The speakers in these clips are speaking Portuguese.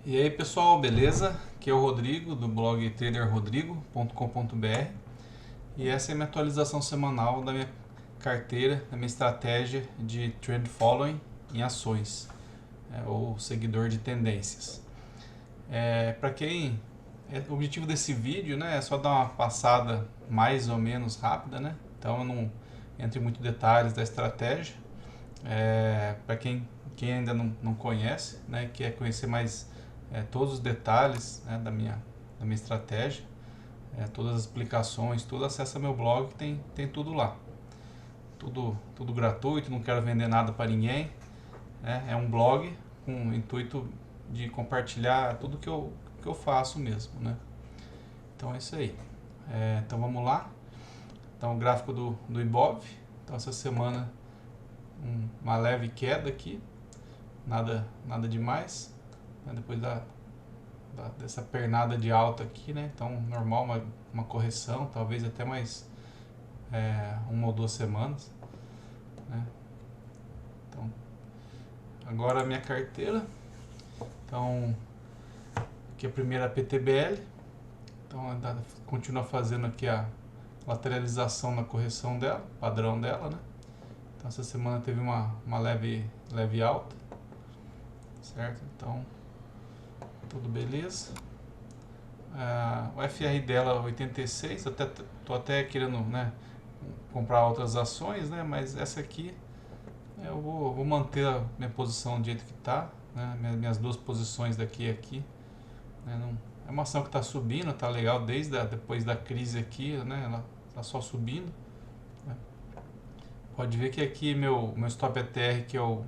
E aí pessoal, beleza? Aqui é o Rodrigo do blog traderrodrigo.com.br e essa é a minha atualização semanal da minha carteira, da minha estratégia de trend following em ações, ou seguidor de tendências. Para quem o objetivo desse vídeo, né, é só dar uma passada mais ou menos rápida, né? Então eu não entro em muitos detalhes da estratégia. Para quem ainda não conhece, né, quer conhecer mais todos os detalhes, né, da minha estratégia, todas as explicações, tudo, acessa meu blog, tem tudo lá. Tudo gratuito, não quero vender nada para ninguém. É um blog com o intuito de compartilhar tudo que eu faço mesmo, né? Então é isso aí. Então vamos lá. Então o gráfico do Ibov. Então essa semana uma leve queda aqui, nada demais, né? Depois dessa pernada de alta aqui, né? Então normal uma correção, talvez até mais uma ou duas semanas, né? Então agora a minha carteira, então aqui a primeira PTBL, então ela continua fazendo aqui a lateralização na correção dela, padrão dela, né? Então essa semana teve uma leve alta, certo? Então tudo beleza. O FR dela 86, tô até querendo, né, comprar outras ações, né? Mas essa aqui eu vou manter a minha posição do jeito que tá, né? Minhas duas posições daqui e aqui, né? É uma ação que está subindo, tá legal depois da crise aqui, né? Ela tá só subindo, né? Pode ver que aqui meu stop ETR, que é o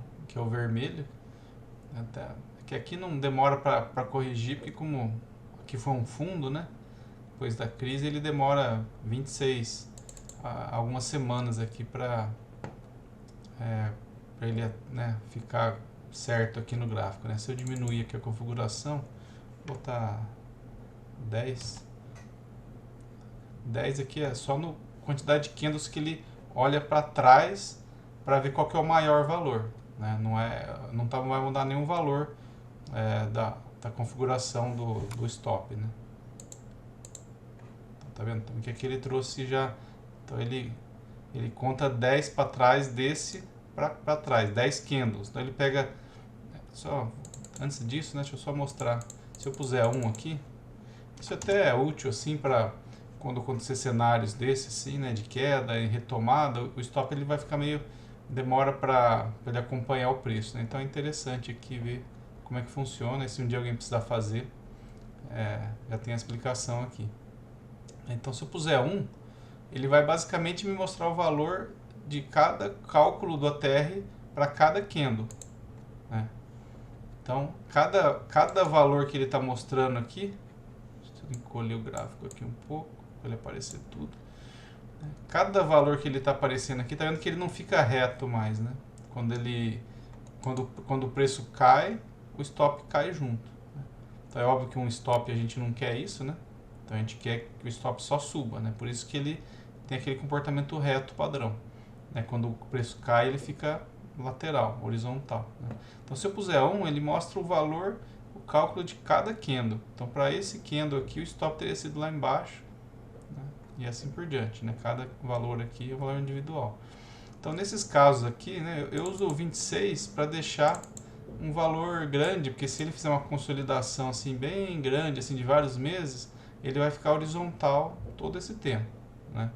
vermelho, né? Que aqui não demora para corrigir, porque como aqui foi um fundo, né? Depois da crise ele demora 26 algumas semanas aqui para ele, né, ficar certo aqui no gráfico, né? Se eu diminuir aqui a configuração, vou botar 10 aqui, é só no quantidade de candles que ele olha para trás para ver qual que é o maior valor, né? Não vai mudar nenhum valor da configuração do stop, né? Então, tá vendo? Então, que aqui ele trouxe já, então ele conta 10 para trás desse para trás, 10 candles. Então ele pega, só antes disso, né, deixa eu só mostrar. Se eu puser 1 aqui, isso até é útil assim para quando acontecer cenários desses assim, né, de queda e retomada, o stop ele vai ficar meio, demora para ele acompanhar o preço, né? Então é interessante aqui ver como é que funciona, e se um dia alguém precisar fazer, já tem a explicação aqui. Então se eu puser 1, ele vai basicamente me mostrar o valor de cada cálculo do ATR para cada candle, né? Então cada valor que ele está mostrando aqui, deixa eu encolher o gráfico aqui um pouco para ele aparecer tudo. Cada valor que ele está aparecendo aqui, tá vendo que ele não fica reto mais, né? Quando o preço cai, o stop cai junto, né? Então é óbvio que um stop a gente não quer isso, né? Então a gente quer que o stop só suba, né? Por isso que ele tem aquele comportamento reto padrão, né? Quando o preço cai, ele fica lateral, horizontal, né? Então se eu puser 1, ele mostra o valor, o cálculo de cada candle. Então para esse candle aqui, o stop teria sido lá embaixo, né? E assim por diante, né? Cada valor aqui é o valor individual. Então nesses casos aqui, né, eu uso o 26 para deixar um valor grande, porque se ele fizer uma consolidação assim bem grande, assim de vários meses, ele vai ficar horizontal todo esse tempo, né?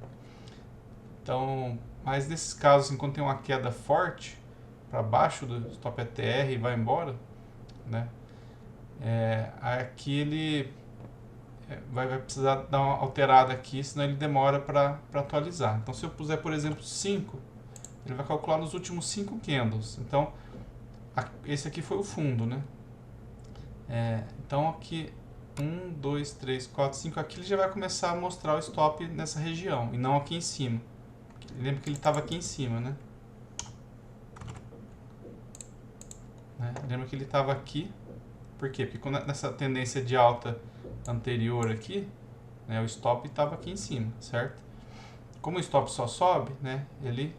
Então, mas nesses casos, assim, quando tem uma queda forte para baixo do stop ETR e vai embora, né? Aqui ele vai precisar dar uma alterada aqui, senão ele demora para atualizar. Então, se eu puser, por exemplo, 5, ele vai calcular nos últimos 5 candles. Então, esse aqui foi o fundo, né? Então, aqui 1, 2, 3, 4, 5, aqui ele já vai começar a mostrar o stop nessa região e não aqui em cima. Lembra que ele estava aqui em cima, né? Lembra que ele estava aqui. Por quê? Porque nessa tendência de alta anterior aqui, né, o stop estava aqui em cima, certo? Como o stop só sobe, né, ele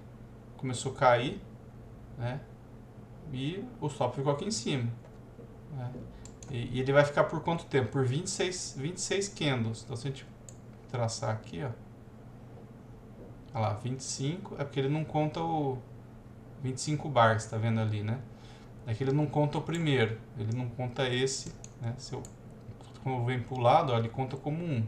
começou a cair, né, e o stop ficou aqui em cima, né? E ele vai ficar por quanto tempo? Por 26 candles. Então se a gente traçar aqui, ó. Olha lá, 25, é porque ele não conta o 25 bars, tá vendo ali, né? É que ele não conta o primeiro, ele não conta esse, né? Se eu, quando eu venho pro lado, ó, ele conta como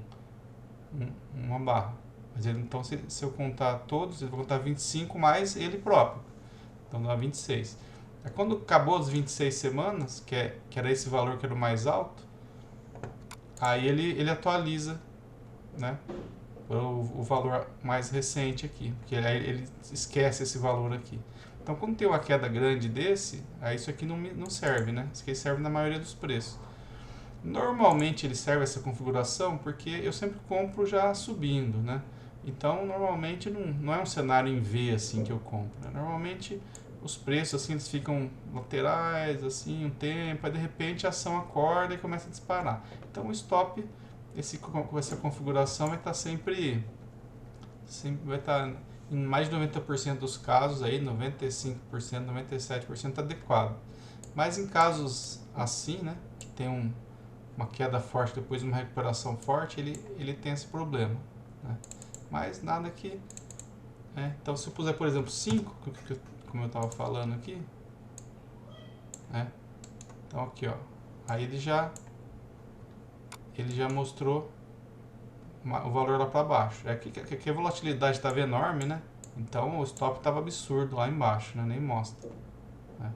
uma barra. Mas ele, então se eu contar todos, ele vai contar 25 mais ele próprio. Então dá 26. Aí quando acabou as 26 semanas, que era esse valor que era o mais alto, aí ele atualiza, né? O valor mais recente aqui, porque aí ele esquece esse valor aqui. Então, quando tem uma queda grande desse, aí isso aqui não serve, né? Isso aqui serve na maioria dos preços. Normalmente ele serve essa configuração porque eu sempre compro já subindo, né? Então, normalmente não é um cenário em V assim que eu compro, né? Normalmente os preços assim eles ficam laterais assim um tempo, aí de repente a ação acorda e começa a disparar. Então, o stop com essa configuração vai estar sempre vai estar em mais de 90% dos casos aí, 95%, 97% adequado. Mas em casos assim, né, que tem uma queda forte depois de uma recuperação forte, ele tem esse problema, né? Mas nada que, né? Então se eu puser, por exemplo, 5, como eu estava falando aqui, né? Então aqui, ó, aí ele já mostrou o valor lá para baixo. Aqui a volatilidade estava enorme, né? Então o stop estava absurdo lá embaixo, né? Nem mostra, né?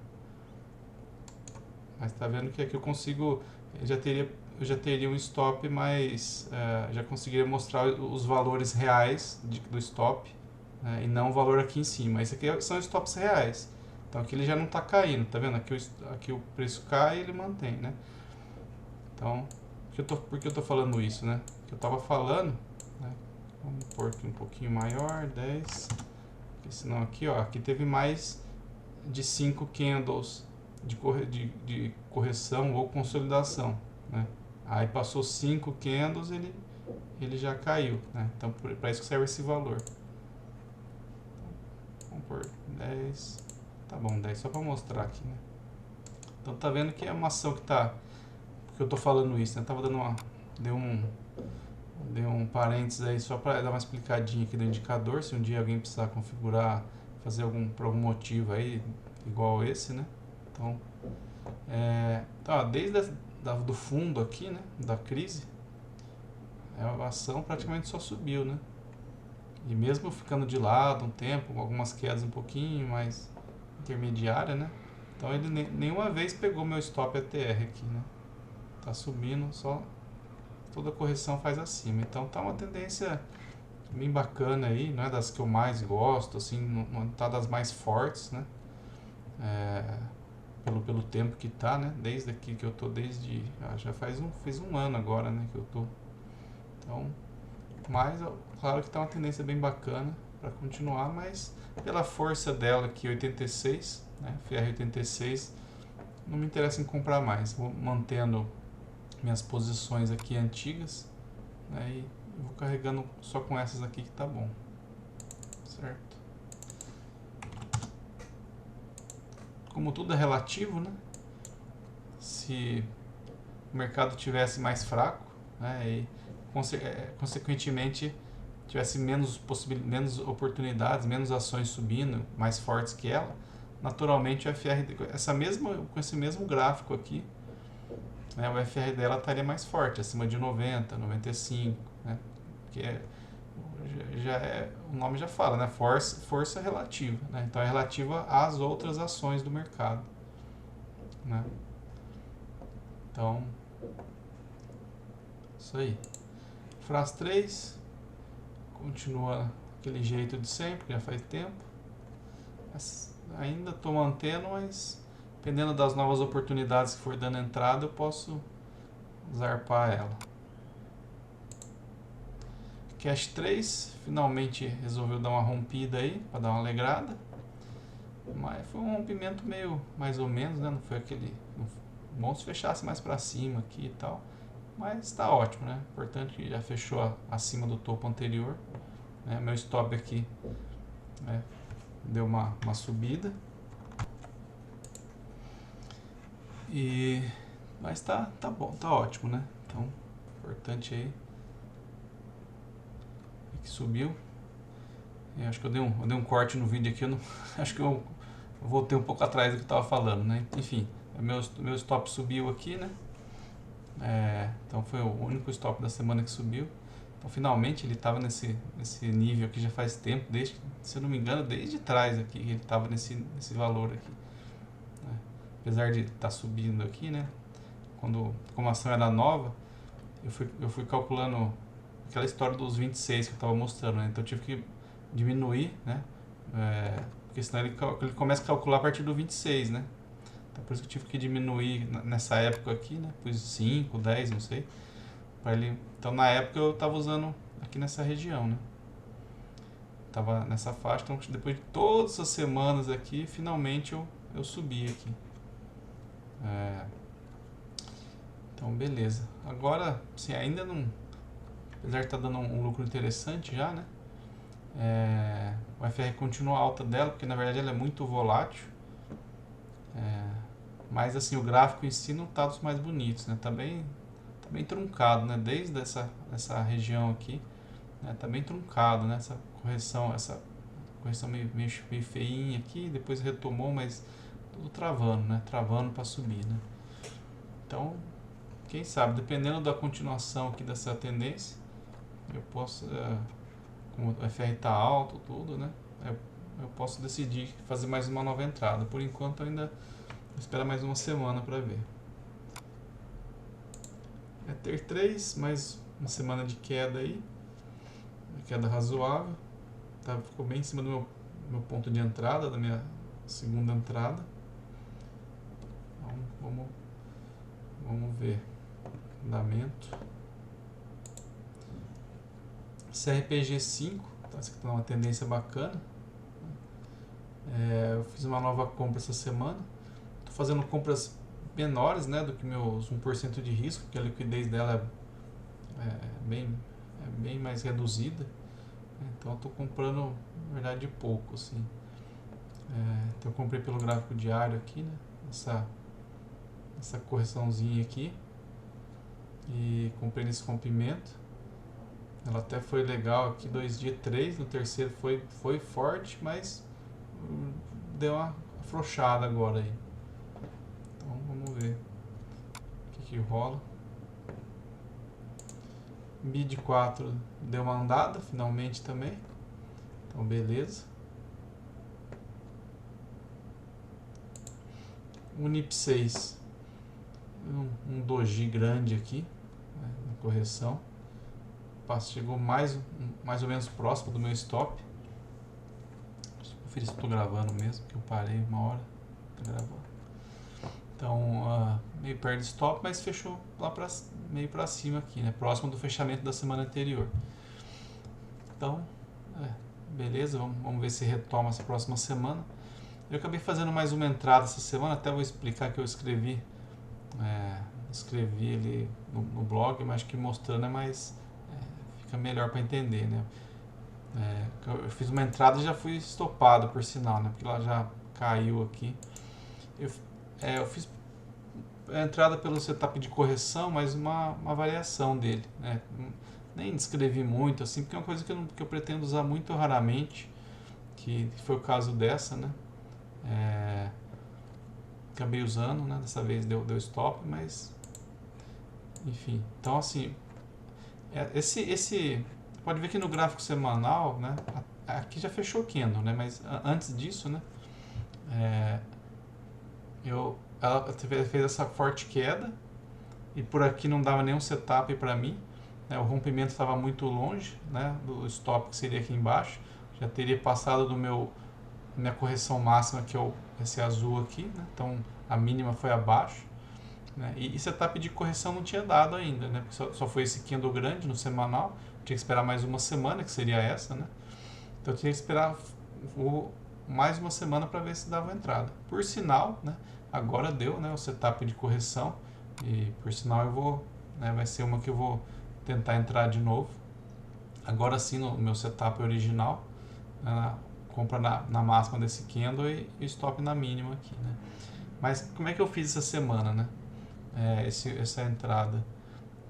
Mas tá vendo que aqui eu consigo, eu já teria um stop, mas já conseguiria mostrar os valores reais do stop, né? E não o valor aqui em cima. Esse aqui são stops reais. Então aqui ele já não está caindo, tá vendo? Aqui o preço cai e ele mantém, né? Então, por que eu tô falando isso, né? Que eu tava falando, né? Vamos pôr aqui um pouquinho maior, 10. Porque senão aqui, ó, aqui teve mais de 5 candles de correção ou consolidação, né? Aí passou 5 candles, ele já caiu, né? Então, para isso que serve esse valor. Vamos pôr 10. Tá bom, 10 só para mostrar aqui, né? Então, tá vendo que é uma ação que tá... Porque eu tô falando isso, né? Tava dando dei um parênteses aí só para dar uma explicadinha aqui do indicador, se um dia alguém precisar configurar, fazer por algum motivo aí, igual esse, né? Então, ó, desde do fundo aqui, né, da crise, a ação praticamente só subiu, né? E mesmo ficando de lado um tempo, algumas quedas um pouquinho mais intermediária, né? Então ele nenhuma vez pegou meu stop ATR aqui, né? Tá subindo, só toda correção faz acima. Então tá uma tendência bem bacana aí, não é das que eu mais gosto, assim, não tá das mais fortes, né? Pelo tempo que tá, né? Desde aqui que eu tô, já fez um ano agora, né, que eu tô. Então, mas claro que tá uma tendência bem bacana para continuar, mas pela força dela aqui, 86, né, FR 86, não me interessa em comprar mais. Vou mantendo minhas posições aqui antigas, né, e vou carregando só com essas aqui que tá bom, certo? Como tudo é relativo, né? Se o mercado tivesse mais fraco, né, e consequentemente tivesse menos oportunidades, menos ações subindo, mais fortes que ela, naturalmente o FR, com esse mesmo gráfico aqui, né, o FR dela estaria mais forte, acima de 90, 95, né? Que o nome já fala, né? Força relativa, né? Então é relativa às outras ações do mercado, né? Então, isso aí. FRAS 3 continua aquele jeito de sempre, que já faz tempo. Mas ainda estou mantendo, mas dependendo das novas oportunidades que for dando entrada, eu posso zarpar ela. Cash 3 finalmente resolveu dar uma rompida aí, para dar uma alegrada. Mas foi um rompimento meio mais ou menos, né? Não foi aquele... Bom se fechasse mais para cima aqui e tal. Mas está ótimo, né? Importante que já fechou acima do topo anterior, né? Meu stop aqui, né, deu uma subida. E Mas tá bom, tá ótimo, né? Então, importante aí é que subiu. Eu acho que eu dei um corte no vídeo aqui, eu não, acho que eu voltei um pouco atrás do que eu estava falando, né? Enfim, meu stop subiu aqui, né? Então foi o único stop da semana que subiu. Então finalmente ele estava nesse nível aqui já faz tempo, desde, se eu não me engano, desde trás aqui ele estava nesse valor aqui, né? Apesar de estar subindo aqui, né? Como a ação era nova, eu fui calculando aquela história dos 26 que eu estava mostrando, né? Então eu tive que diminuir, né? Porque senão ele começa a calcular a partir do 26, né? Então por isso que eu tive que diminuir nessa época aqui, né? Pus 5, 10, não sei. Pra ele... Então na época eu estava usando aqui nessa região, né? Tava nessa faixa, então depois de todas as semanas aqui, finalmente eu subi aqui. Então beleza. Agora, assim, ainda não... Apesar de estar dando um lucro interessante já, né? O FR continua alta dela, porque na verdade ela é muito volátil. Mas assim, o gráfico em si não está dos mais bonitos, né? Tá bem truncado, né? Desde essa região aqui, né? Tá bem truncado, né? Essa correção meio feinha aqui, depois retomou, mas tudo travando, né? Travando para subir, né? Então, quem sabe, dependendo da continuação aqui dessa tendência, eu posso, como o FR está alto, tudo, né? Eu posso decidir fazer mais uma nova entrada. Por enquanto, ainda vou esperar mais uma semana para ver. Ether 3, mais uma semana de queda aí, uma queda razoável, tá? Ficou bem em cima do meu ponto de entrada, da minha segunda entrada. Então, vamos ver. Fundamento. CRPG5, tá? Essa aqui tá uma tendência bacana. Eu fiz uma nova compra essa semana. Tô fazendo compras menores, né, do que meus 1% de risco, porque a liquidez dela é bem mais reduzida. Então eu tô comprando, na verdade, pouco, assim. Então eu comprei pelo gráfico diário aqui, né, essa correçãozinha aqui, e comprei nesse rompimento. Ela até foi legal aqui 2 dias, 3, no terceiro foi forte, mas deu uma afrouxada agora aí. Então vamos ver o que rola. Mid 4 deu uma andada finalmente também. Então beleza. Unip 6, um doji grande aqui, né, na correção. Chegou mais ou menos próximo do meu stop. Deixa eu conferir se estou gravando mesmo, que eu parei uma hora para gravar. Então, meio perto do stop, mas fechou lá meio para cima aqui, né? Próximo do fechamento da semana anterior. Então, beleza, vamos ver se retoma essa próxima semana. Eu acabei fazendo mais uma entrada essa semana, até vou explicar que eu escrevi ele no blog, mas acho que mostrando fica melhor para entender, né? Eu fiz uma entrada e já fui estopado, por sinal, né? Porque ela já caiu aqui. Eu fiz a entrada pelo setup de correção, mas uma variação dele, né? Nem descrevi muito, assim, porque é uma coisa que eu pretendo usar muito raramente, que foi o caso dessa, né? Acabei usando, né? Dessa vez deu stop, mas enfim. Então, assim, pode ver que no gráfico semanal, né? Aqui já fechou o candle, né? Mas antes disso, né? Ela fez essa forte queda e por aqui não dava nenhum setup para mim, né? O rompimento estava muito longe, né? Do stop que seria aqui embaixo, já teria passado minha correção máxima, que é esse azul aqui, né? Então a mínima foi abaixo, né? E setup de correção não tinha dado ainda, né? Porque só foi esse candle grande no semanal, tinha que esperar mais uma semana, que seria essa, né? Então eu tinha que esperar mais uma semana para ver se dava entrada. Por sinal, né? Agora deu, né? O setup de correção, e por sinal eu vou, né? Vai ser uma que eu vou tentar entrar de novo. Agora sim, no meu setup original, né? Compra na máxima desse candle e stop na mínima aqui, né? Mas como é que eu fiz essa semana, né? essa entrada.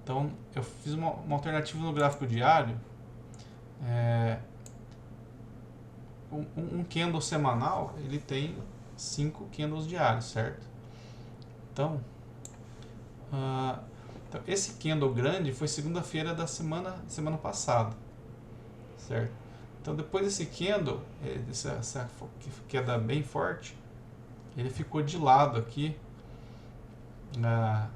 Então eu fiz uma alternativa no gráfico diário. Um candle semanal ele tem 5 candles diários, certo? Então, esse candle grande foi segunda-feira da semana passada, certo? Então depois desse candle, essa queda bem forte, ele ficou de lado aqui, né?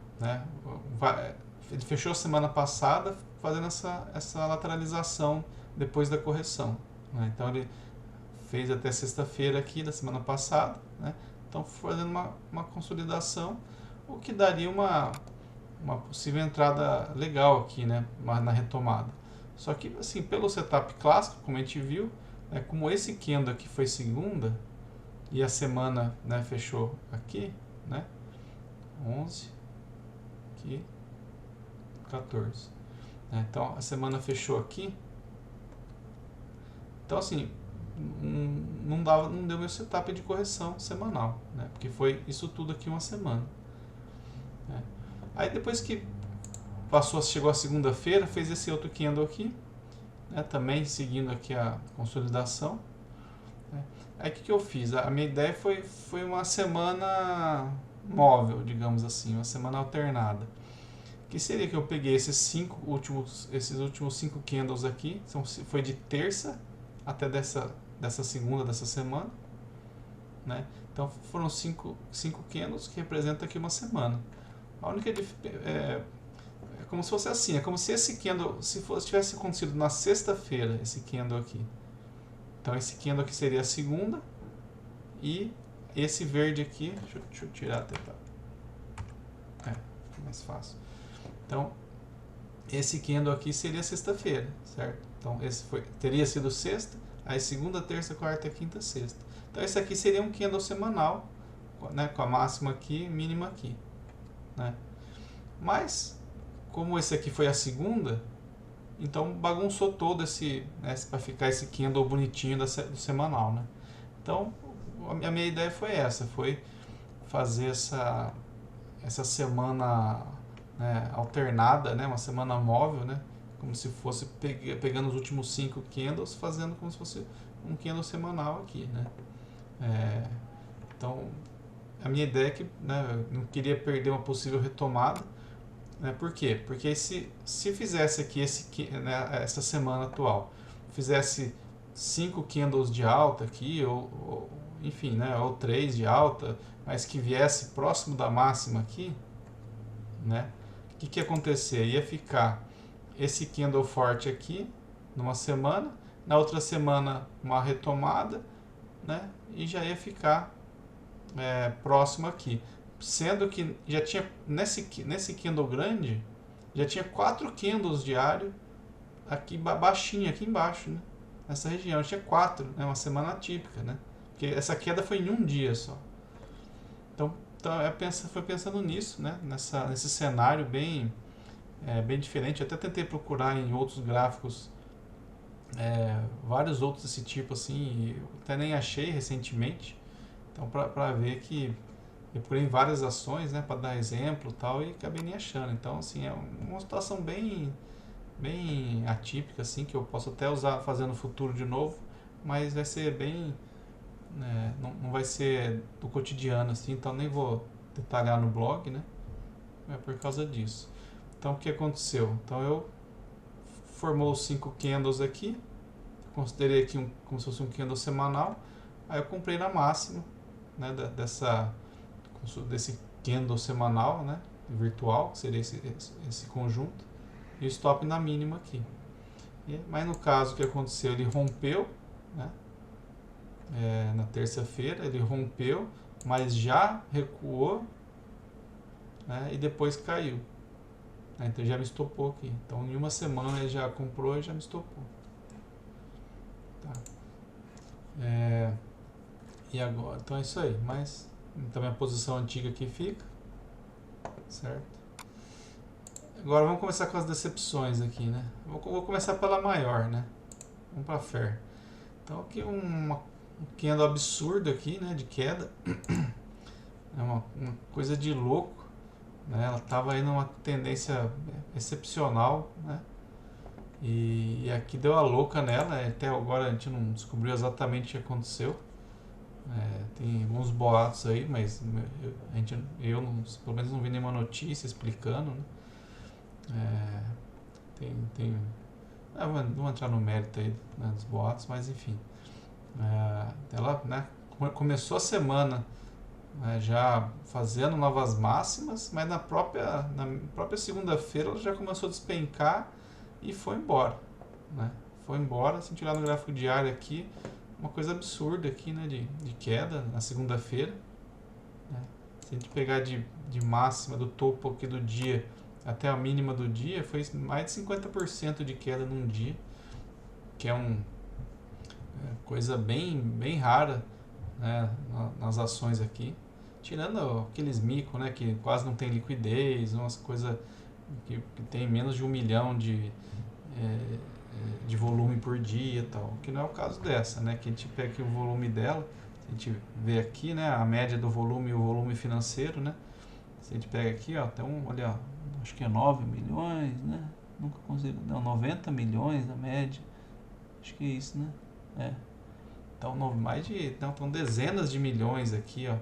Ele fechou a semana passada fazendo essa lateralização depois da correção, né? Então ele fez até sexta-feira aqui da semana passada, né? Então fazendo uma consolidação, o que daria uma possível entrada legal aqui, né? Na retomada. Só que assim, pelo setup clássico, como a gente viu, como esse candle aqui foi segunda e a semana, né, fechou aqui, né? 11 aqui 14, né? Então a semana fechou aqui. Então assim, não deu meu setup de correção semanal, né? Porque foi isso tudo aqui uma semana, né? Aí depois que chegou a segunda-feira, fez esse outro candle aqui, né? Também seguindo aqui a consolidação, né? Aí o que eu fiz? A minha ideia foi uma semana móvel, digamos assim, uma semana alternada. Que seria que eu peguei esses últimos 5 candles aqui, foi de terça até dessa segunda dessa semana, né? Então foram 5 candles que representam aqui uma semana. A única é como se fosse assim, é como se esse candle, tivesse acontecido na sexta-feira, esse candle aqui. Então esse candle aqui seria a segunda e esse verde aqui, deixa eu tirar até fica mais fácil. Então esse candle aqui seria sexta-feira, certo? Então esse teria sido sexta, aí segunda, terça, quarta, quinta, sexta. Então esse aqui seria um candle semanal, né, com a máxima aqui, mínima aqui, né? Mas como esse aqui foi a segunda, então bagunçou todo para ficar esse candle bonitinho do semanal, né? Então a minha ideia foi foi fazer essa semana, né, alternada, né, uma semana móvel, né, como se fosse pegando os últimos 5 candles, fazendo como se fosse um candle semanal aqui, né? Então a minha ideia é que, né, eu não queria perder uma possível retomada, né? Por quê? Porque se fizesse aqui né, essa semana atual, fizesse 5 candles de alta aqui, ou enfim, né, ou 3 de alta, mas que viesse próximo da máxima aqui, né, o que ia acontecer? Ia ficar esse candle forte aqui numa semana, na outra semana uma retomada, né, e já ia ficar próximo aqui. Sendo que já tinha, nesse candle grande, já tinha 4 candles diários aqui baixinho, aqui embaixo, né? Nessa região, tinha 4, né? Uma semana atípica, né? Porque essa queda foi em um dia só. Então foi pensando nisso, né? Nesse cenário bem diferente. Eu até tentei procurar em outros gráficos vários outros desse tipo, assim, e eu até nem achei recentemente. Então, para ver que eu procurei em várias ações, né, para dar exemplo e tal, e acabei nem achando. Então, assim, é uma situação bem atípica, assim, que eu posso até usar fazendo no futuro de novo, mas vai ser bem, não vai ser do cotidiano, assim, então nem vou detalhar no blog, né, é por causa disso. Então, o que aconteceu? Então, eu formou os 5 candles aqui, considerei aqui como se fosse um candle semanal, aí eu comprei na máxima, né, desse candle semanal, né, virtual, que seria esse conjunto, e o stop na mínima aqui. Mas no caso, o que aconteceu? Ele rompeu, né, na terça-feira, ele rompeu, mas já recuou, né, e depois caiu. Então já me estopou aqui. Então em uma semana ele já comprou e já me estopou. Tá. E agora? Então é isso aí. Mas também a posição antiga aqui fica. Certo? Agora vamos começar com as decepções aqui, né? Vou começar pela maior, né? Vamos para Fair. Então aqui um candle absurdo aqui, né? De queda. É uma coisa de louco. né? Ela estava aí numa tendência excepcional, né? E aqui deu a louca nela, até agora a gente não descobriu exatamente o que aconteceu. Tem alguns boatos aí, mas eu não, pelo menos não vi nenhuma notícia explicando, né? Tem não vou entrar no mérito aí, né, dos boatos, mas enfim. Ela, né, começou a semana, né, já fazendo novas máximas, mas na própria segunda-feira ela já começou a despencar e foi embora, né? Foi embora, se a gente olhar no gráfico diário aqui, uma coisa absurda aqui, né, de queda na segunda-feira, né? Se a gente pegar de máxima do topo aqui do dia até a mínima do dia, foi mais de 50% de queda num dia, que é coisa bem rara, né, nas ações aqui. Tirando aqueles micos, né, que quase não tem liquidez, umas coisas que tem menos de 1 milhão de volume por dia e tal, que não é o caso dessa, né, que a gente pega aqui o volume dela, a gente vê aqui, né, a média do volume e o volume financeiro, né, se a gente pega aqui, ó, tem olha, acho que é 9 milhões, né, nunca consigo, não, 90 milhões na média, acho que é isso, né, então mais de, então dezenas de milhões aqui, ó,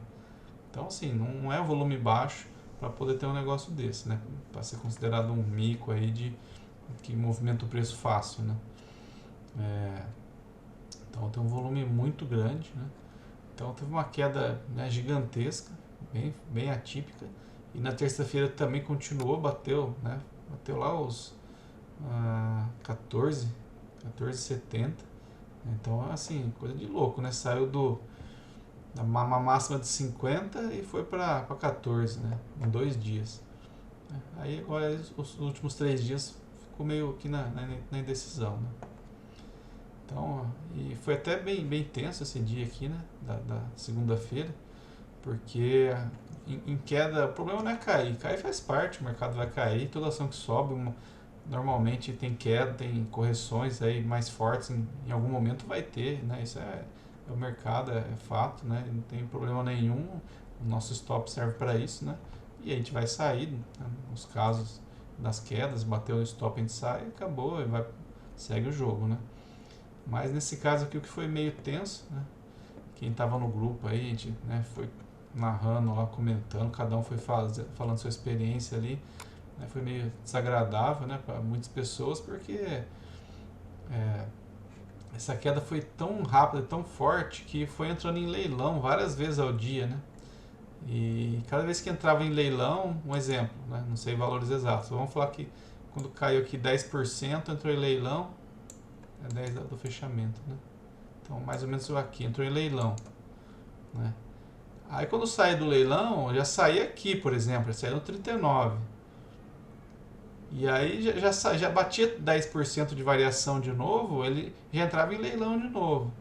então assim, não é um volume baixo para poder ter um negócio desse, né, para ser considerado um mico aí que movimenta o preço fácil, né. Então tem um volume muito grande, né? Então teve uma queda, né, gigantesca, bem atípica, e na terça-feira também continuou, bateu lá os 14,70. Então assim, coisa de louco, né? Saiu da máxima de 50 e foi para 14, né? Em 2 dias. Aí agora os últimos 3 dias ficou meio que na indecisão, né? Então, e foi até bem tenso esse dia aqui, né, da segunda-feira, porque em queda, o problema não é cair faz parte, o mercado vai cair, toda ação que sobe, normalmente tem queda, tem correções aí mais fortes, em algum momento vai ter, né, isso é o mercado, é fato, né, não tem problema nenhum, o nosso stop serve para isso, né, e a gente vai sair, né, nos casos das quedas, bateu o stop, a gente sai, acabou, e segue o jogo, né. Mas nesse caso aqui o que foi meio tenso, né? Quem estava no grupo aí, a gente, né, foi narrando lá, comentando, cada um foi falando sua experiência ali, né, foi meio desagradável, né, para muitas pessoas, porque essa queda foi tão rápida, tão forte, que foi entrando em leilão várias vezes ao dia, né? E cada vez que entrava em leilão, um exemplo, né, não sei valores exatos, vamos falar que quando caiu aqui 10%, entrou em leilão, 10 do fechamento, né? Então, mais ou menos isso aqui, entrou em leilão, né? Aí, quando sai do leilão, já saía aqui, por exemplo, já saía no 39. E aí, já batia 10% de variação de novo, ele já entrava em leilão de novo.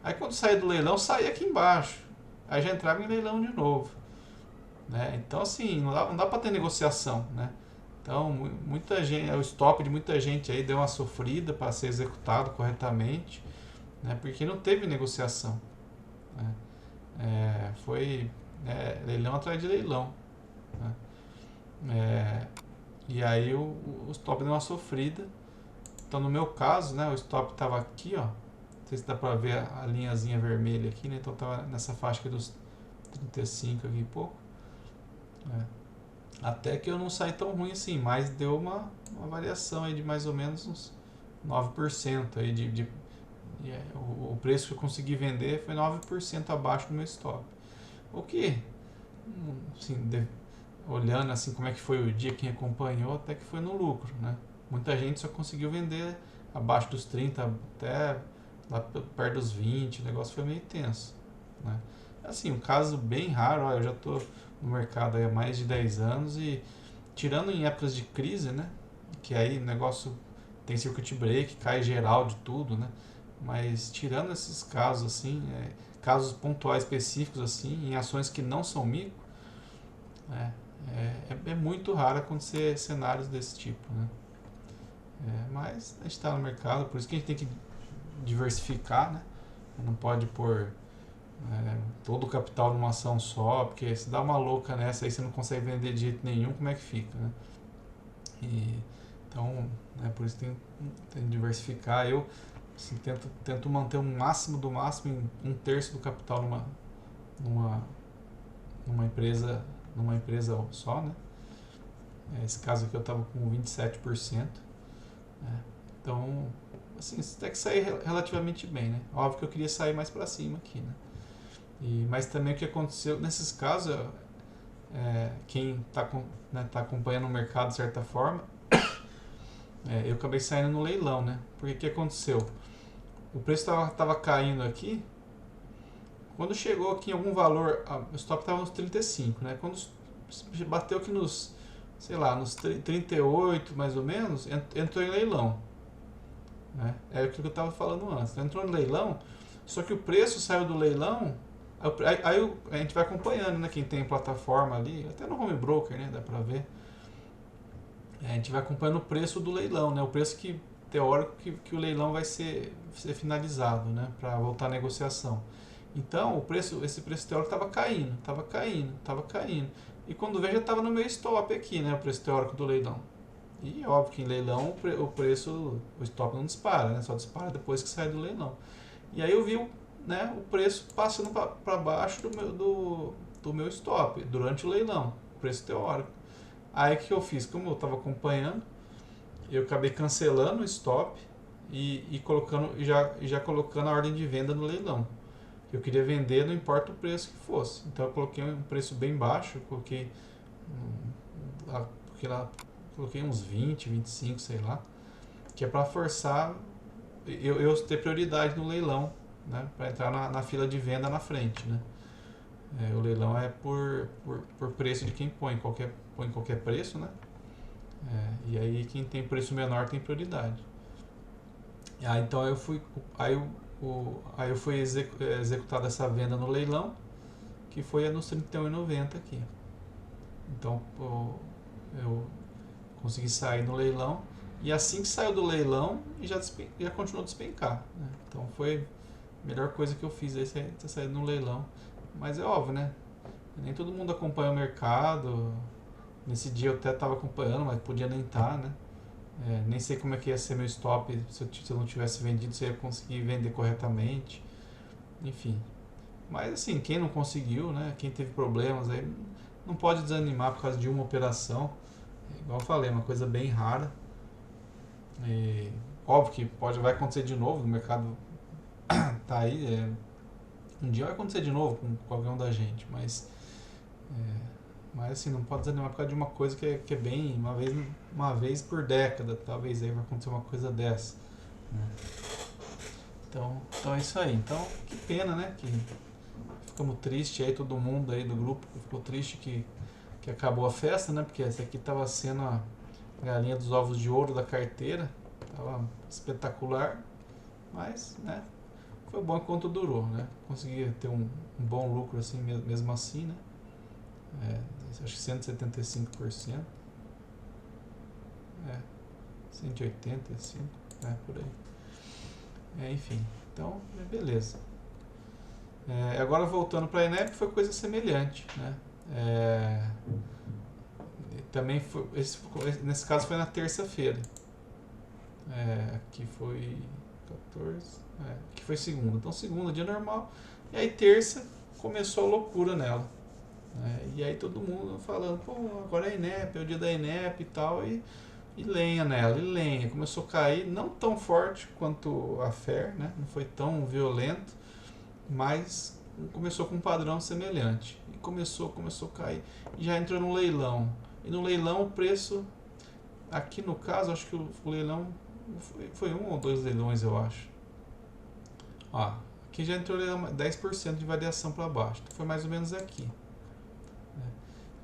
Aí, quando saía do leilão, saía aqui embaixo. Aí, já entrava em leilão de novo, né? Então, assim, não dá para ter negociação, né? Então, muita gente, o stop de muita gente aí deu uma sofrida para ser executado corretamente, né, porque não teve negociação, né. Foi leilão atrás de leilão, né. E aí o stop deu uma sofrida. Então, no meu caso, né, o stop estava aqui, ó, não sei se dá para ver a linhazinha vermelha aqui, né, então estava nessa faixa aqui dos 35 aqui e pouco, né. Até que eu não saí tão ruim assim, mas deu uma variação aí de mais ou menos uns 9% aí o preço que eu consegui vender foi 9% abaixo do meu stop. O que, assim, olhando assim como é que foi o dia, quem acompanhou, até que foi no lucro, né? Muita gente só conseguiu vender abaixo dos 30, até lá perto dos 20, o negócio foi meio tenso, né? Assim, um caso bem raro, ó, eu já estou no mercado há mais de 10 anos e tirando em épocas de crise, né, que aí o negócio tem circuit break, cai geral de tudo, né, mas tirando esses casos assim, casos pontuais específicos assim, em ações que não são mico, né, é muito raro acontecer cenários desse tipo, né. Mas a gente está no mercado, por isso que a gente tem que diversificar, né, não pode pôr todo o capital numa ação só, porque se dá uma louca nessa aí você não consegue vender de jeito nenhum, como é que fica, né? Então, por isso tem que diversificar. Eu assim, tento manter o máximo do máximo em 1/3 do capital numa, numa empresa só, né? Esse caso aqui eu estava com 27%, né? Então, assim, você tem que sair relativamente bem, né? Óbvio que eu queria sair mais para cima aqui, né? Mas também o que aconteceu nesses casos, quem está tá acompanhando o mercado de certa forma, eu acabei saindo no leilão, né? Porque o que aconteceu? O preço estava caindo aqui, quando chegou aqui em algum valor, o stop estava nos 35, né? Quando bateu aqui nos, sei lá, nos 38 mais ou menos, entrou em leilão, né? É aquilo que eu estava falando antes. Entrou no leilão, só que o preço saiu do leilão, aí a gente vai acompanhando, né? Quem tem plataforma ali, até no home broker, né? Dá pra ver. A gente vai acompanhando o preço do leilão, né? O preço que teórico que o leilão vai ser finalizado, né? Para voltar à negociação. Então, esse preço teórico estava caindo. E quando veio já estava no meio stop aqui, né? O preço teórico do leilão. E óbvio que em leilão o stop não dispara, né? Só dispara depois que sai do leilão. E aí eu vi o preço passando para baixo do meu stop durante o leilão, o preço teórico. Aí o que eu fiz? Como eu estava acompanhando, eu acabei cancelando o stop e já colocando a ordem de venda no leilão. Eu queria vender, não importa o preço que fosse. Então eu coloquei um preço bem baixo, coloquei uns 20, 25, sei lá, que é para forçar eu ter prioridade no leilão, né, para entrar na fila de venda na frente, né. O leilão é por preço de quem põe qualquer preço, né. E aí quem tem preço menor tem prioridade. Então eu fui executada essa venda no leilão, que foi nos R$ 31,90 aqui. Então eu consegui sair no leilão, e assim que saiu do leilão já continuou a despencar, né? Então foi a melhor coisa que eu fiz aí, ter saído no leilão. Mas é óbvio, né? Nem todo mundo acompanha o mercado. Nesse dia eu até estava acompanhando, mas podia nem estar, né? Nem sei como é que ia ser meu stop se eu não tivesse vendido, se eu ia conseguir vender corretamente. Enfim. Mas assim, quem não conseguiu, né? Quem teve problemas aí, não pode desanimar por causa de uma operação. Igual eu falei, é uma coisa bem rara. Óbvio que vai acontecer de novo, o mercado tá aí. Um dia vai acontecer de novo com qualquer um da gente, mas assim, não pode desanimar por causa de uma coisa que é bem uma vez por década, talvez aí vai acontecer uma coisa dessa, né? Então é isso aí. Então, que pena, né? Que ficamos tristes aí, todo mundo aí do grupo ficou triste que acabou a festa, né? Porque essa aqui estava sendo a galinha dos ovos de ouro da carteira, tava espetacular, mas, né? Foi bom enquanto durou, né? Consegui ter um bom lucro assim mesmo assim, né? Acho que 175%. 185%, por aí. Enfim, então, beleza. Agora voltando para a Enep, foi coisa semelhante, né? Também foi, nesse caso foi na terça-feira. Aqui foi 14, aqui foi segunda. Então segunda, dia normal. E aí terça começou a loucura nela. E aí todo mundo falando, pô, agora é Enep, é o dia da Enep e tal, e lenha nela, e lenha. Começou a cair, não tão forte quanto a Fer, né? Não foi tão violento, mas começou com um padrão semelhante. E começou a cair. E já entrou no leilão. E no leilão o preço, aqui no caso, acho que o leilão foi um ou dois leilões, eu acho. Aqui já entrou 10% de variação para baixo. Então foi mais ou menos aqui.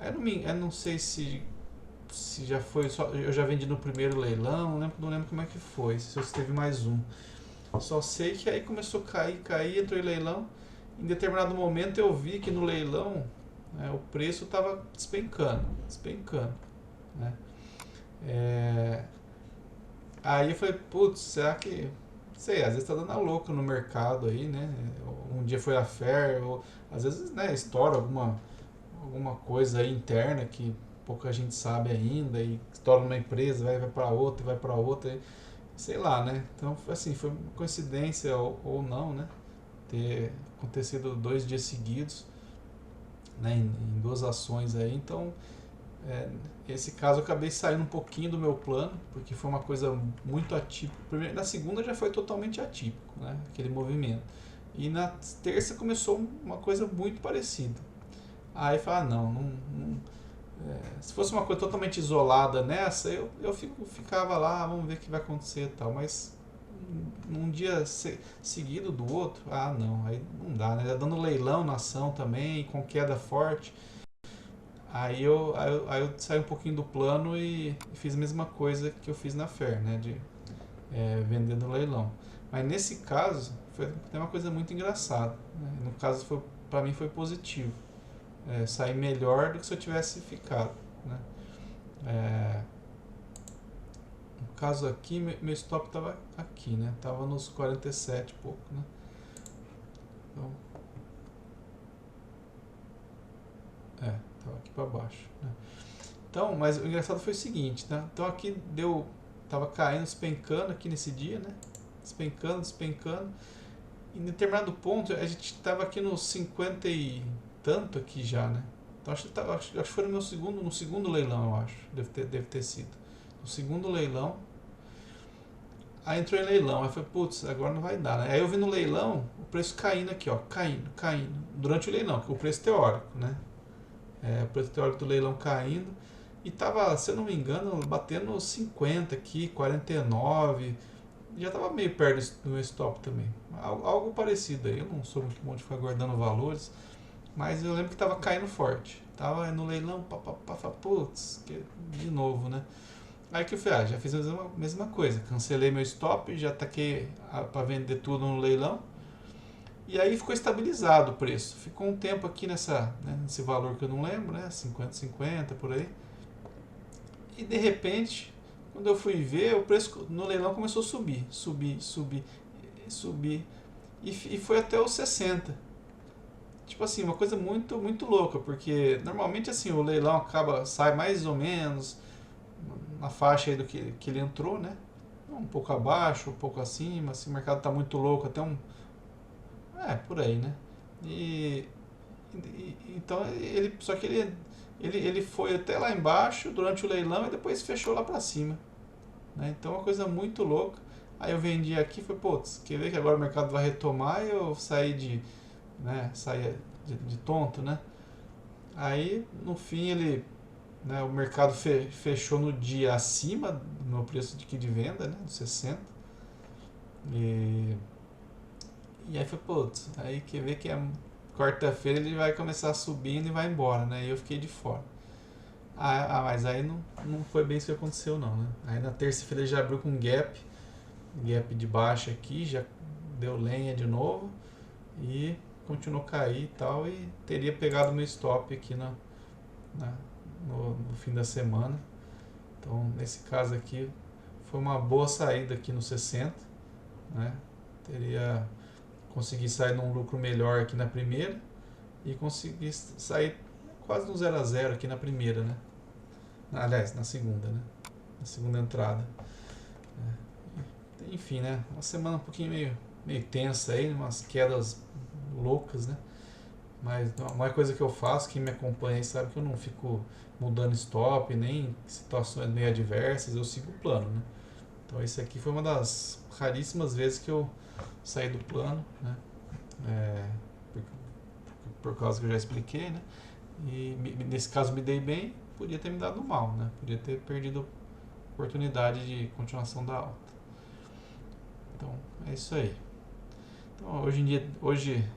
Eu não sei se já foi só. Eu já vendi no primeiro leilão, não lembro como é que foi, se teve mais um. Só sei que aí começou a cair, entrou em leilão. Em determinado momento eu vi que no leilão, o preço estava despencando. Né? Aí eu falei, putz, será que sei, às vezes tá dando a louca no mercado aí, né? Um dia foi a Fair, ou às vezes, né, estoura alguma coisa aí interna que pouca gente sabe ainda e estoura numa empresa, vai para outra, vai para outra, sei lá, né? Então, assim, foi uma coincidência ou não, né? Ter acontecido 2 dias seguidos, né, em duas ações aí. Então, é, esse caso eu acabei saindo um pouquinho do meu plano, porque foi uma coisa muito atípica. Na segunda já foi totalmente atípico, né, aquele movimento. E na terça começou uma coisa muito parecida. Aí fala, se fosse uma coisa totalmente isolada nessa, ficava lá, vamos ver o que vai acontecer e tal. Mas num dia seguido do outro, não, aí não dá, né? Dando leilão na ação também, com queda forte. Aí eu saí um pouquinho do plano e fiz a mesma coisa que eu fiz na Fair, né? De vender no leilão. Mas nesse caso, tem uma coisa muito engraçada. Né? No caso, para mim foi positivo. Saí melhor do que se eu tivesse ficado. Né? No caso aqui, meu stop estava aqui, né? Tava nos 47 e pouco, né? Então, tava aqui para baixo, né? Então, mas o engraçado foi o seguinte, né? Então aqui tava caindo, despencando aqui nesse dia, né? Despencando, despencando. E em determinado ponto, a gente tava aqui nos 50 e tanto aqui já, né? Então acho que foi no segundo leilão, eu acho. Deve ter sido. No segundo leilão. Aí entrou em leilão. Aí foi, putz, agora não vai dar, né? Aí eu vi no leilão o preço caindo aqui, ó. Caindo, caindo. Durante o leilão, que é o preço teórico, né? O preço teórico do leilão caindo. E tava, se eu não me engano, batendo 50 aqui, 49. Já tava meio perto do meu stop também. Algo parecido aí. Eu não sou muito bom de ficar guardando valores. Mas eu lembro que tava caindo forte. Tava no leilão, putz, de novo, né? Aí que eu falei, já fiz a mesma coisa. Cancelei meu stop, já taquei para vender tudo no leilão. E aí ficou estabilizado o preço. Ficou um tempo aqui nesse valor que eu não lembro, né? 50 por aí. E de repente, quando eu fui ver, o preço no leilão começou a subir. E foi até os 60. Tipo assim, uma coisa muito, muito louca, porque normalmente assim, o leilão sai mais ou menos na faixa aí do que ele entrou, né? Um pouco abaixo, um pouco acima, assim, o mercado tá muito louco, até por aí, né? Então, só que ele foi até lá embaixo durante o leilão e depois fechou lá pra cima, né? Então, é uma coisa muito louca. Aí eu vendi aqui e falei, putz, quer ver que agora o mercado vai retomar e eu saí de tonto, né? Aí, no fim, né, o mercado fechou no dia acima do meu preço de venda, né, dos 60. E aí foi, putz, aí quer ver que quarta-feira ele vai começar subindo e vai embora, né? E eu fiquei de fora. Mas aí não foi bem isso que aconteceu, não, né? Aí na terça-feira ele já abriu com gap de baixa aqui, já deu lenha de novo e continuou a cair e tal, e teria pegado o meu stop aqui no fim da semana. Então, nesse caso aqui, foi uma boa saída aqui no 60, né? Teria conseguido sair num lucro melhor aqui na primeira e consegui sair quase no 0 a 0 aqui na primeira, né? Aliás, na segunda, né? Na segunda entrada. Enfim, né? Uma semana um pouquinho meio tensa aí, umas quedas loucas, né? Mas a maior coisa que eu faço, quem me acompanha aí sabe que eu não fico mudando stop, nem em situações meio adversas, eu sigo o plano, né? Então esse aqui foi uma das raríssimas vezes que eu saí do plano, né? Por causa que eu já expliquei, né? E nesse caso me dei bem, podia ter me dado mal, né? Podia ter perdido a oportunidade de continuação da alta. Então é isso aí. Então, hoje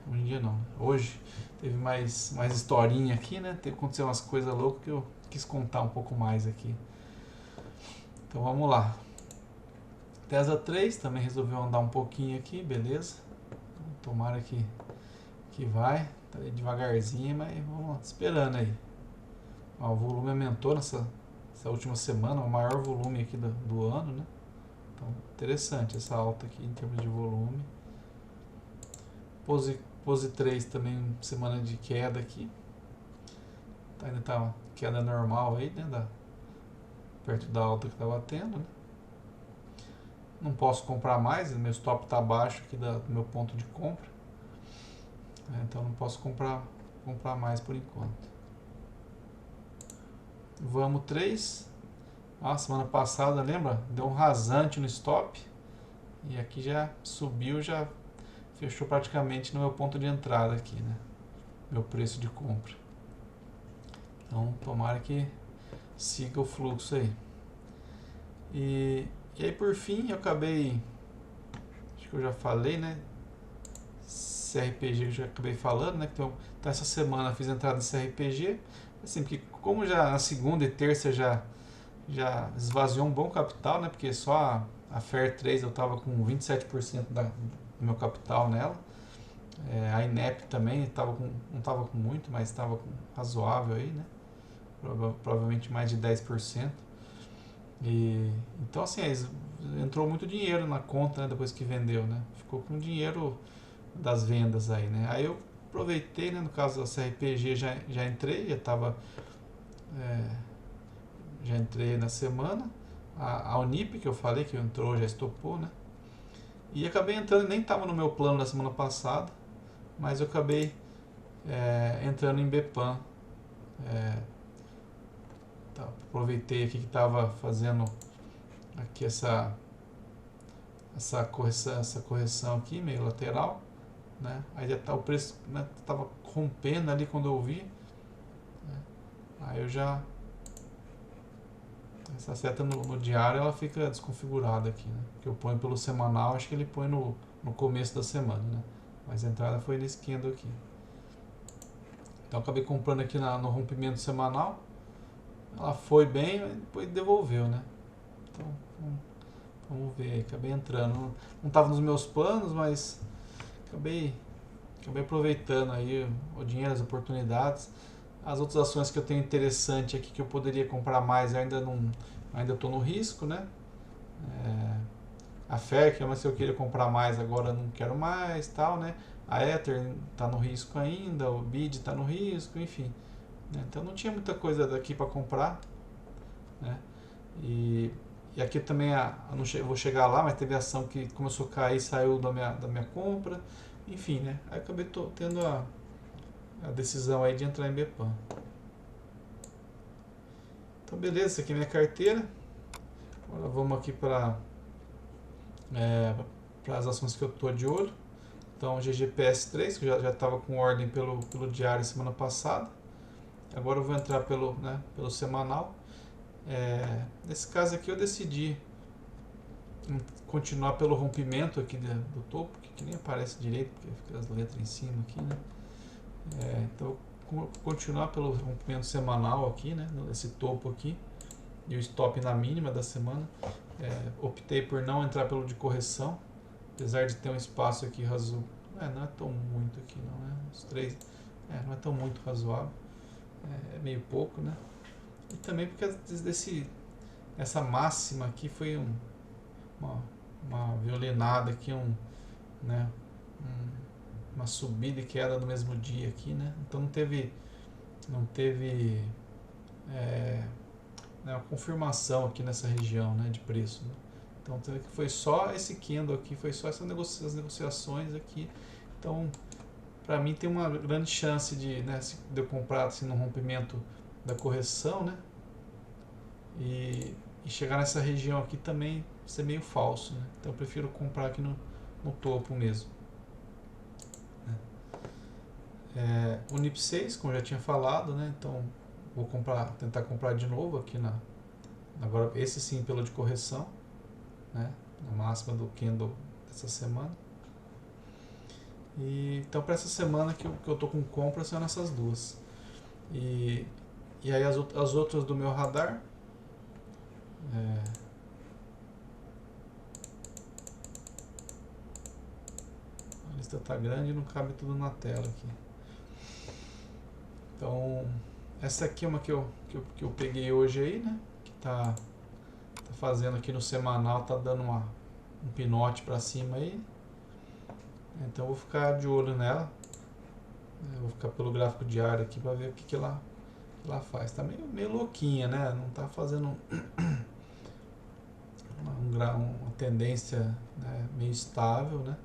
teve mais historinha aqui, né? Aconteceu umas coisas loucas que eu quis contar um pouco mais aqui. Então vamos lá. Tesla 3 também resolveu andar um pouquinho aqui, beleza? Tomara que vai. Tá aí devagarzinho, mas vamos esperando aí. O volume aumentou nessa última semana, o maior volume aqui do ano, né? Então, interessante essa alta aqui em termos de volume. Pose 3 também, semana de queda aqui. Ainda tá uma queda normal aí, né? Perto da alta que estava tendo, né? Não posso comprar mais, meu stop está abaixo aqui do meu ponto de compra. Então não posso comprar mais por enquanto. Vamos 3. Semana passada, lembra? Deu um rasante no stop. E aqui já subiu, já fechou praticamente no meu ponto de entrada aqui, né? Meu preço de compra. Então tomara que siga o fluxo aí. E aí por fim eu acabei, acho que eu já falei, né? CRPG eu já acabei falando, né? Então essa semana eu fiz entrada em CRPG, assim, porque como já na segunda e terça já esvaziou um bom capital, né? Porque só a Fair 3 eu tava com 27% do meu capital nela. A INEP também não tava com muito, mas estava razoável aí, né? Provavelmente mais de 10%. Então assim, entrou muito dinheiro na conta, né, depois que vendeu, né? Ficou com dinheiro das vendas aí, né? Aí eu aproveitei, né, no caso da CRPG já entrei, já entrei na semana. A Unip, que eu falei que entrou, já estopou, né? E acabei entrando, nem estava no meu plano da semana passada, mas eu acabei entrando em Bepam. Aproveitei aqui que estava fazendo aqui essa correção aqui, meio lateral, né? Aí já o preço, né, estava rompendo ali quando eu vi, né? Aí eu já, essa seta no diário ela fica desconfigurada aqui, né? Que eu ponho pelo semanal, acho que ele põe no começo da semana, né? Mas a entrada foi nesse candle aqui. Então acabei comprando aqui no rompimento semanal. Ela foi bem, mas depois devolveu, né? Então vamos ver aí, acabei entrando. Não estava nos meus planos, mas acabei aproveitando aí o dinheiro, as oportunidades. As outras ações que eu tenho interessante aqui que eu poderia comprar mais, ainda estou no risco, né? A FER, que é uma que eu queria comprar mais, agora não quero mais, tal, né? A Ether está no risco ainda, o BID está no risco, enfim. Né? Então não tinha muita coisa daqui para comprar, né? E aqui também eu vou chegar lá, mas teve ação que começou a cair, saiu da minha compra, enfim, né? Aí acabei tendo a decisão aí de entrar em Bepam. Então beleza, essa aqui é minha carteira. Agora vamos aqui para as ações que eu estou de olho. Então GGPS3, que eu já estava com ordem pelo diário semana passada. Agora eu vou entrar pelo semanal. Nesse caso aqui eu decidi continuar pelo rompimento aqui do topo, que nem aparece direito, porque fica as letras em cima aqui, né? Então continuar pelo rompimento semanal aqui, né? Nesse topo aqui, e o stop na mínima da semana. Optei por não entrar pelo de correção, apesar de ter um espaço aqui razoável. Não é tão muito aqui não, né? Os três, não é tão muito razoável, é meio pouco, né? E também porque essa máxima aqui foi uma violinada aqui, né? Uma subida e queda no mesmo dia aqui, né? Então não teve uma confirmação aqui nessa região, né, de preço, né? Então foi só esse candle aqui, foi só essas negociações aqui. Então para mim tem uma grande chance de eu comprar assim, no rompimento da correção, né? E chegar nessa região aqui também ser meio falso, né? Então eu prefiro comprar aqui no topo mesmo. O NIP 6, como eu já tinha falado, né? Então vou tentar comprar de novo aqui agora esse sim pelo de correção, né? Na máxima do candle dessa semana. E então para essa semana que eu tô com compra são essas duas. E aí as outras do meu radar, a lista tá grande e não cabe tudo na tela aqui. Então essa aqui é uma que eu peguei hoje aí, né? Que tá tá fazendo aqui no semanal, tá dando um pinote para cima aí. Então eu vou ficar de olho nela. Eu vou ficar pelo gráfico diário aqui para ver o que ela faz. Tá meio louquinha, né? Não tá fazendo uma tendência, né, meio estável, né?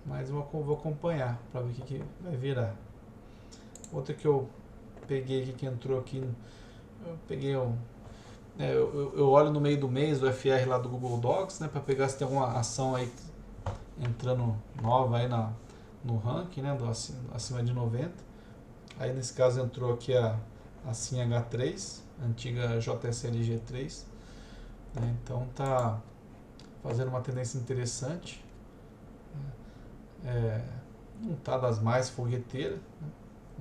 Mas eu vou acompanhar para ver o que vai virar. Outra que eu peguei aqui, que entrou aqui, eu peguei eu olho no meio do mês o FR lá do Google Docs, né, para pegar se tem alguma ação aí entrando nova aí no ranking, né, acima de 90. Aí nesse caso entrou aqui a SIM H3, antiga JSL G3, né, então tá fazendo uma tendência interessante. Não tá das mais fogueteiras, né,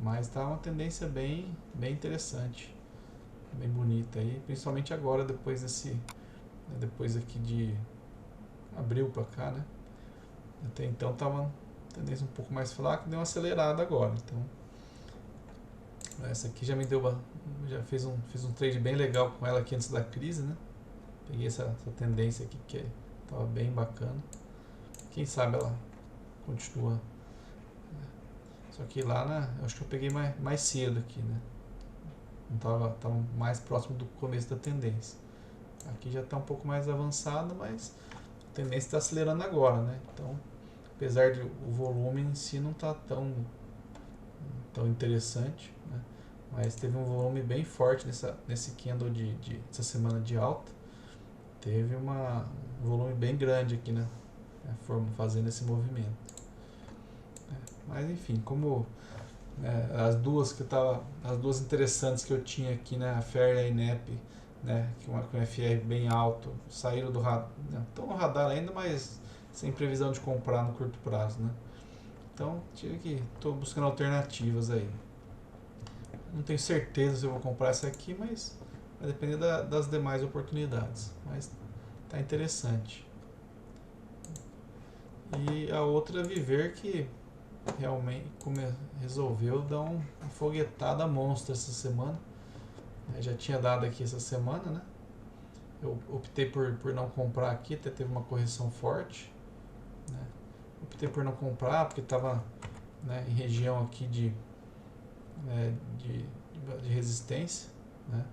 mas tá uma tendência bem interessante, bem bonita aí, principalmente agora depois aqui de abril para cá, né? Até então tava uma tendência um pouco mais fraca, deu uma acelerada agora. Então essa aqui já fiz um trade bem legal com ela aqui antes da crise, né? Peguei essa tendência aqui que tava bem bacana. Quem sabe ela continua. Só que lá, né, eu acho que eu peguei mais cedo aqui, né? Não tava mais próximo do começo da tendência. Aqui já está um pouco mais avançado, mas a tendência está acelerando agora, né? Então, apesar de o volume em si não tá tão interessante, né? Mas teve um volume bem forte nesse candle essa semana de alta. Teve um volume bem grande aqui, né? Fazendo esse movimento. Mas enfim, como as duas interessantes que eu tinha aqui, né, a FAIR e a INEP, né, com FR bem alto, saíram do radar, estão no radar ainda, mas sem previsão de comprar no curto prazo, né? Então estou buscando alternativas aí. Não tenho certeza se eu vou comprar essa aqui, mas vai depender das demais oportunidades. Mas tá interessante. E a outra Viver, que realmente resolveu dar uma foguetada monstra essa semana. Já tinha dado aqui essa semana, né? Eu optei por não comprar aqui, até teve uma correção forte, né? Optei por não comprar porque estava, né, em região aqui de resistência, né?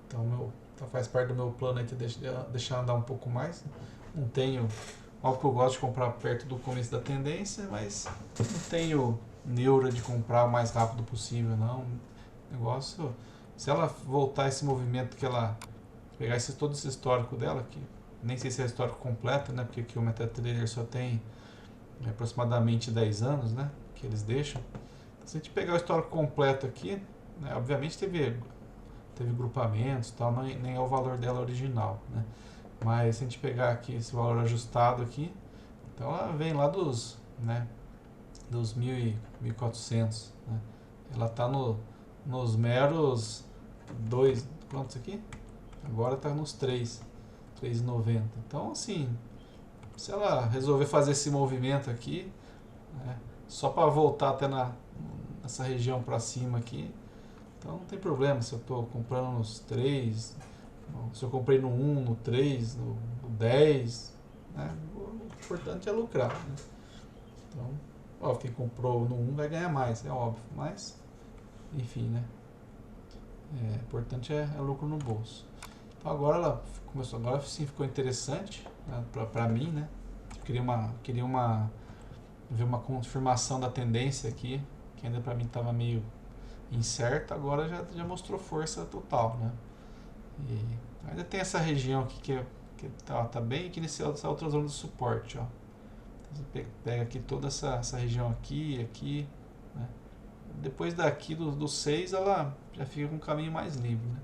Então faz parte do meu plano aí de deixar andar um pouco mais. Não tenho, óbvio que eu gosto de comprar perto do começo da tendência, mas não tenho neura de comprar o mais rápido possível, não. O negócio, se ela voltar esse movimento que ela pegar todo esse histórico dela, que nem sei se é histórico completo, né, porque aqui o MetaTrader só tem aproximadamente 10 anos, né, que eles deixam. Então, se a gente pegar o histórico completo aqui, né, obviamente teve grupamentos, tal, nem é o valor dela original, né? Mas se a gente pegar aqui esse valor ajustado aqui, então ela vem lá dos 1.400, né? Ela está nos meros 2, quantos aqui? Agora está nos 3,90. Então, assim, se ela resolver fazer esse movimento aqui, né, só para voltar até nessa região para cima aqui, então não tem problema se eu estou comprando nos 3, se eu comprei no 1, no 3, no 10, né? O importante é lucrar, né? Então, óbvio, quem comprou no 1 vai ganhar mais, é óbvio, mas enfim, né? O importante é lucro no bolso. Então agora agora sim ficou interessante, né, para mim, né? Eu queria ver uma confirmação da tendência aqui, que ainda para mim estava meio incerta, agora já mostrou força total, né? E ainda tem essa região aqui que tá bem aqui nessa outra zona de suporte, ó. Então você pega aqui toda essa região aqui, né? Depois daqui do 6 ela já fica com um caminho mais livre, né?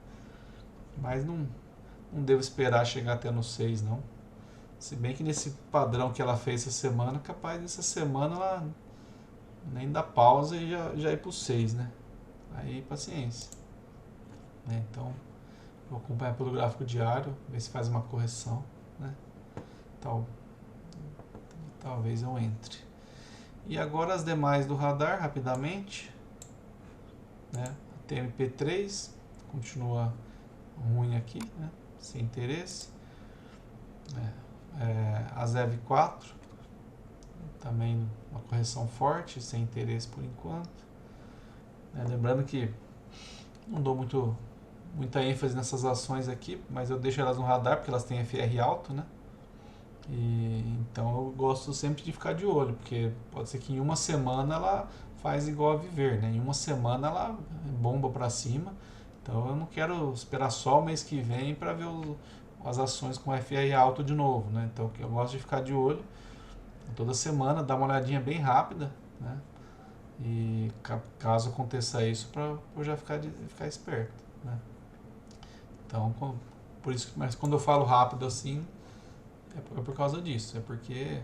Mas não devo esperar chegar até no 6 não. Se bem que nesse padrão que ela fez essa semana, capaz dessa semana ela nem dá pausa e já ir pro 6, né? Aí paciência, né? Então vou acompanhar pelo gráfico diário, ver se faz uma correção, né? Talvez eu entre. E agora as demais do radar, rapidamente, né? TMP3 continua ruim Xiaomi aqui, né? Sem interesse. A ZEV 4, também uma correção forte, sem interesse por enquanto. Lembrando que não dou muita ênfase nessas ações aqui, mas eu deixo elas no radar porque elas têm FR alto, né? Então eu gosto sempre de ficar de olho, porque pode ser que em uma semana ela faz igual a Viver, né? Em uma semana ela bomba para cima. Então eu não quero esperar só o mês que vem para ver as ações com FR alto de novo, né? Então eu gosto de ficar de olho toda semana, dar uma olhadinha bem rápida, né? E caso aconteça isso, para eu já ficar esperto, né? Então, por isso, mas quando eu falo rápido assim, é por causa disso, é porque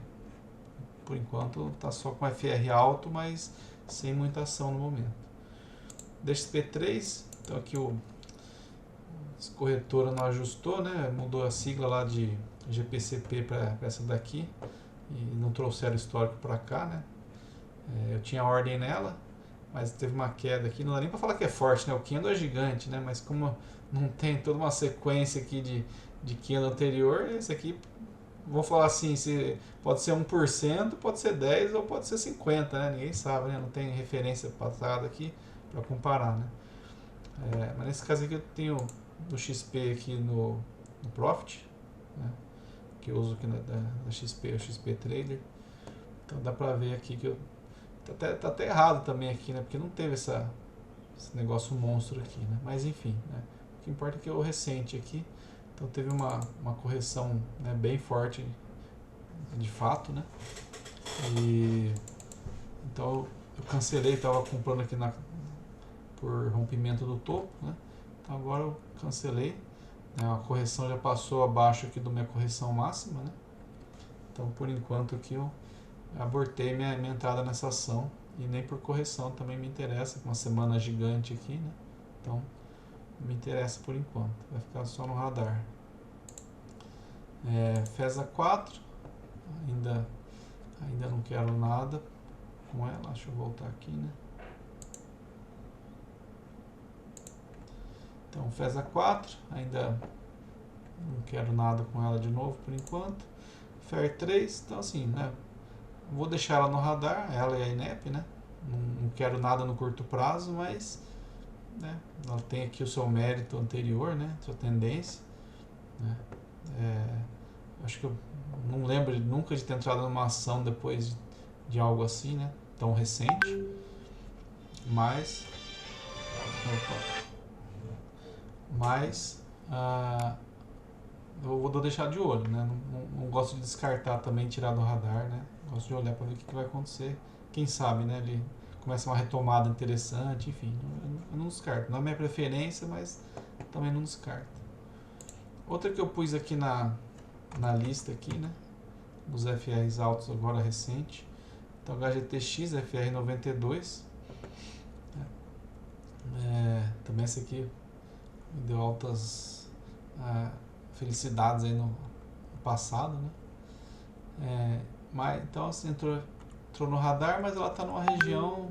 por enquanto tá só com FR alto, mas sem muita ação no momento. DXP3, então aqui a corretora não ajustou, né? Mudou a sigla lá de GPCP para essa daqui e não trouxeram o histórico para cá, né? Eu tinha ordem nela, mas teve uma queda aqui, não dá nem para falar que é forte, né? O candle é gigante, né? Mas como não tem toda uma sequência aqui de candle anterior, esse aqui, vou falar assim, pode ser 1%, pode ser 10% ou pode ser 50%, né? Ninguém sabe, né? Não tem referência passada aqui para comparar, né? Mas nesse caso aqui eu tenho o XP aqui no Profit, né? Que eu uso aqui da XP, o XP Trader. Então dá pra ver aqui que eu tá até errado também aqui, né? Porque não teve esse negócio monstro aqui, né? Mas enfim, né? O que importa é que é o recente aqui. Então teve uma correção, né, bem forte de fato, né? E então eu cancelei, estava comprando aqui por rompimento do topo, né? Então agora eu cancelei, né? A correção já passou abaixo aqui da minha correção máxima, né? Então por enquanto aqui eu abortei minha entrada nessa ação e nem por correção também me interessa, com uma semana gigante aqui, né? Então me interessa por enquanto, vai ficar só no radar. FESA 4, ainda não quero nada com ela, deixa eu voltar aqui, né? Então FESA 4, ainda não quero nada com ela de novo por enquanto. FER 3, então assim, né? Vou deixar ela no radar, ela e a INEP, né? Não quero nada no curto prazo, mas, né, ela tem aqui o seu mérito anterior, né? Sua tendência, né? Acho que eu não lembro nunca de ter entrado numa ação depois de algo assim, né? Tão recente. Mas eu vou deixar de olho, né? Não gosto de descartar também, tirar do radar, né? Gosto de olhar para ver o que vai acontecer. Quem sabe, né? Ele começa uma retomada interessante, enfim. Eu não descarto. Não é minha preferência, mas também não descarto. Outra que eu pus aqui na lista aqui, né? Dos FRs altos agora recente. Então HGTX, FR 92. Também essa aqui me deu altas felicidades aí no passado, né? Mas, então assim, entrou no radar, mas ela está numa região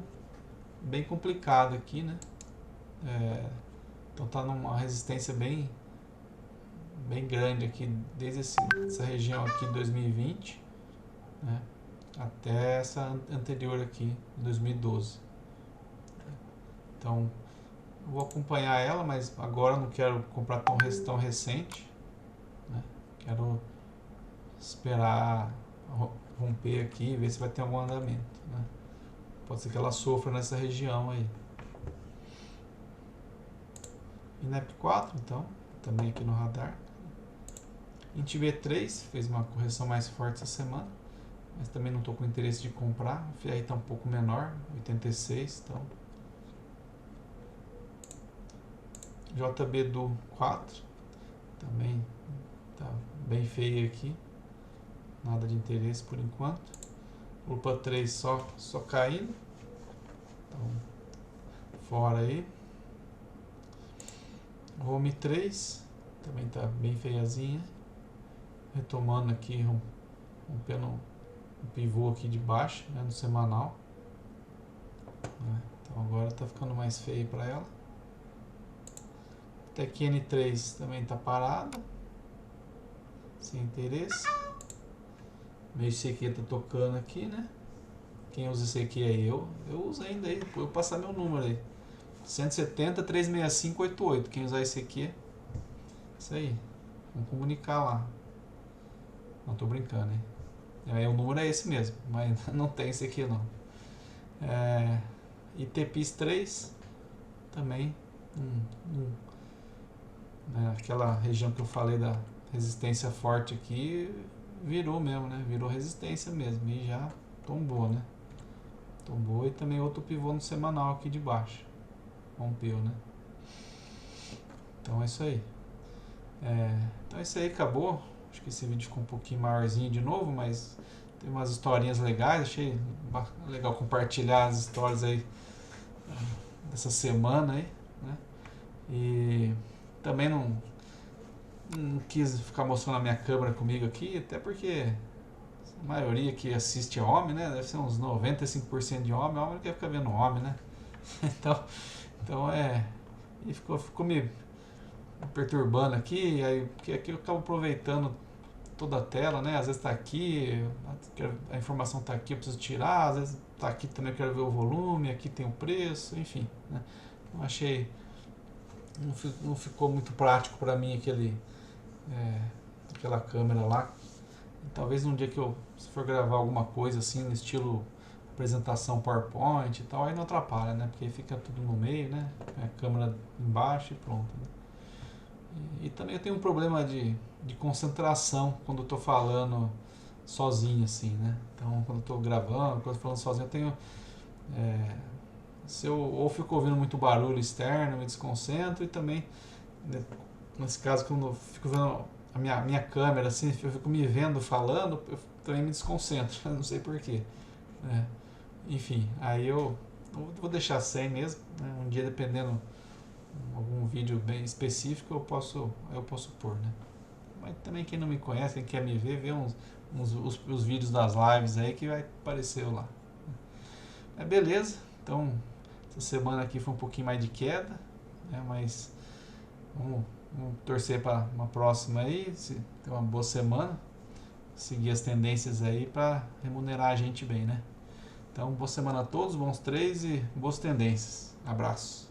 bem complicada aqui, né? Então está numa resistência bem grande aqui, desde essa região aqui de 2020, né? Até essa anterior aqui, 2012. Então eu vou acompanhar ela, mas agora não quero comprar tão recente, né? Quero esperar romper aqui e ver se vai ter algum andamento, né? Pode ser que ela sofra nessa região aí. INEP 4, então, também aqui no radar. INTB3 fez uma correção mais forte essa semana, mas também não estou com interesse de comprar. O FR está um pouco menor, 86, então. JBDU 4 também está bem feio aqui, nada de interesse por enquanto. UPA 3 só caindo, então fora aí. Home 3 também está bem feiazinha, retomando aqui, rompendo um pivô aqui de baixo, né, no semanal, né? Então agora está ficando mais feio para ela. TECN3 também está parada, sem interesse. Meu ICQ está tocando aqui, né? Quem usa ICQ é eu uso ainda aí, depois eu vou passar meu número aí. 170-365-88, quem usar ICQ, isso aí, vamos comunicar lá. Não tô brincando, hein? O número é esse mesmo, mas não tem ICQ não. ITPIS3 também, aquela região que eu falei da resistência forte aqui, virou mesmo, né? Virou resistência mesmo e já tombou, né? Tombou e também outro pivô no semanal aqui de baixo. Rompeu, né? Então é isso aí. Então é isso aí, acabou. Acho que esse vídeo ficou um pouquinho maiorzinho de novo, mas tem umas historinhas legais. Achei legal compartilhar as histórias aí dessa semana aí, né? E também não quis ficar mostrando a minha câmera comigo aqui, até porque a maioria que assiste é homem, né? Deve ser uns 95% de homem. Homem não quer ficar vendo homem, né? Então e ficou me perturbando aqui, aí porque aqui eu acabo aproveitando toda a tela, né? Às vezes tá aqui, a informação tá aqui, eu preciso tirar, às vezes tá aqui também, eu quero ver o volume, aqui tem o preço, enfim, né? Eu achei, não ficou muito prático para mim aquela câmera lá. Talvez um dia que se for gravar alguma coisa assim, no estilo apresentação PowerPoint e tal, aí não atrapalha, né? Porque fica tudo no meio, né? A câmera embaixo e pronto, né? E também eu tenho um problema de concentração quando eu tô falando sozinho, assim, né? Então, quando eu tô gravando, quando eu tô falando sozinho, eu tenho... se eu ou fico ouvindo muito barulho externo, eu me desconcentro, e também, nesse caso, quando eu fico vendo a minha câmera, assim, eu fico me vendo falando, eu também me desconcentro, não sei porquê. Enfim, aí eu vou deixar sem mesmo, né? Um dia, dependendo algum vídeo bem específico, eu posso pôr, né? Mas também quem não me conhece, quem quer me ver, vê os vídeos das lives aí que vai aparecer lá. Beleza, então essa semana aqui foi um pouquinho mais de queda, né? Mas vamos torcer para uma próxima aí, ter uma boa semana, seguir as tendências aí para remunerar a gente bem, né? Então, boa semana a todos, bons trades e boas tendências. Abraço.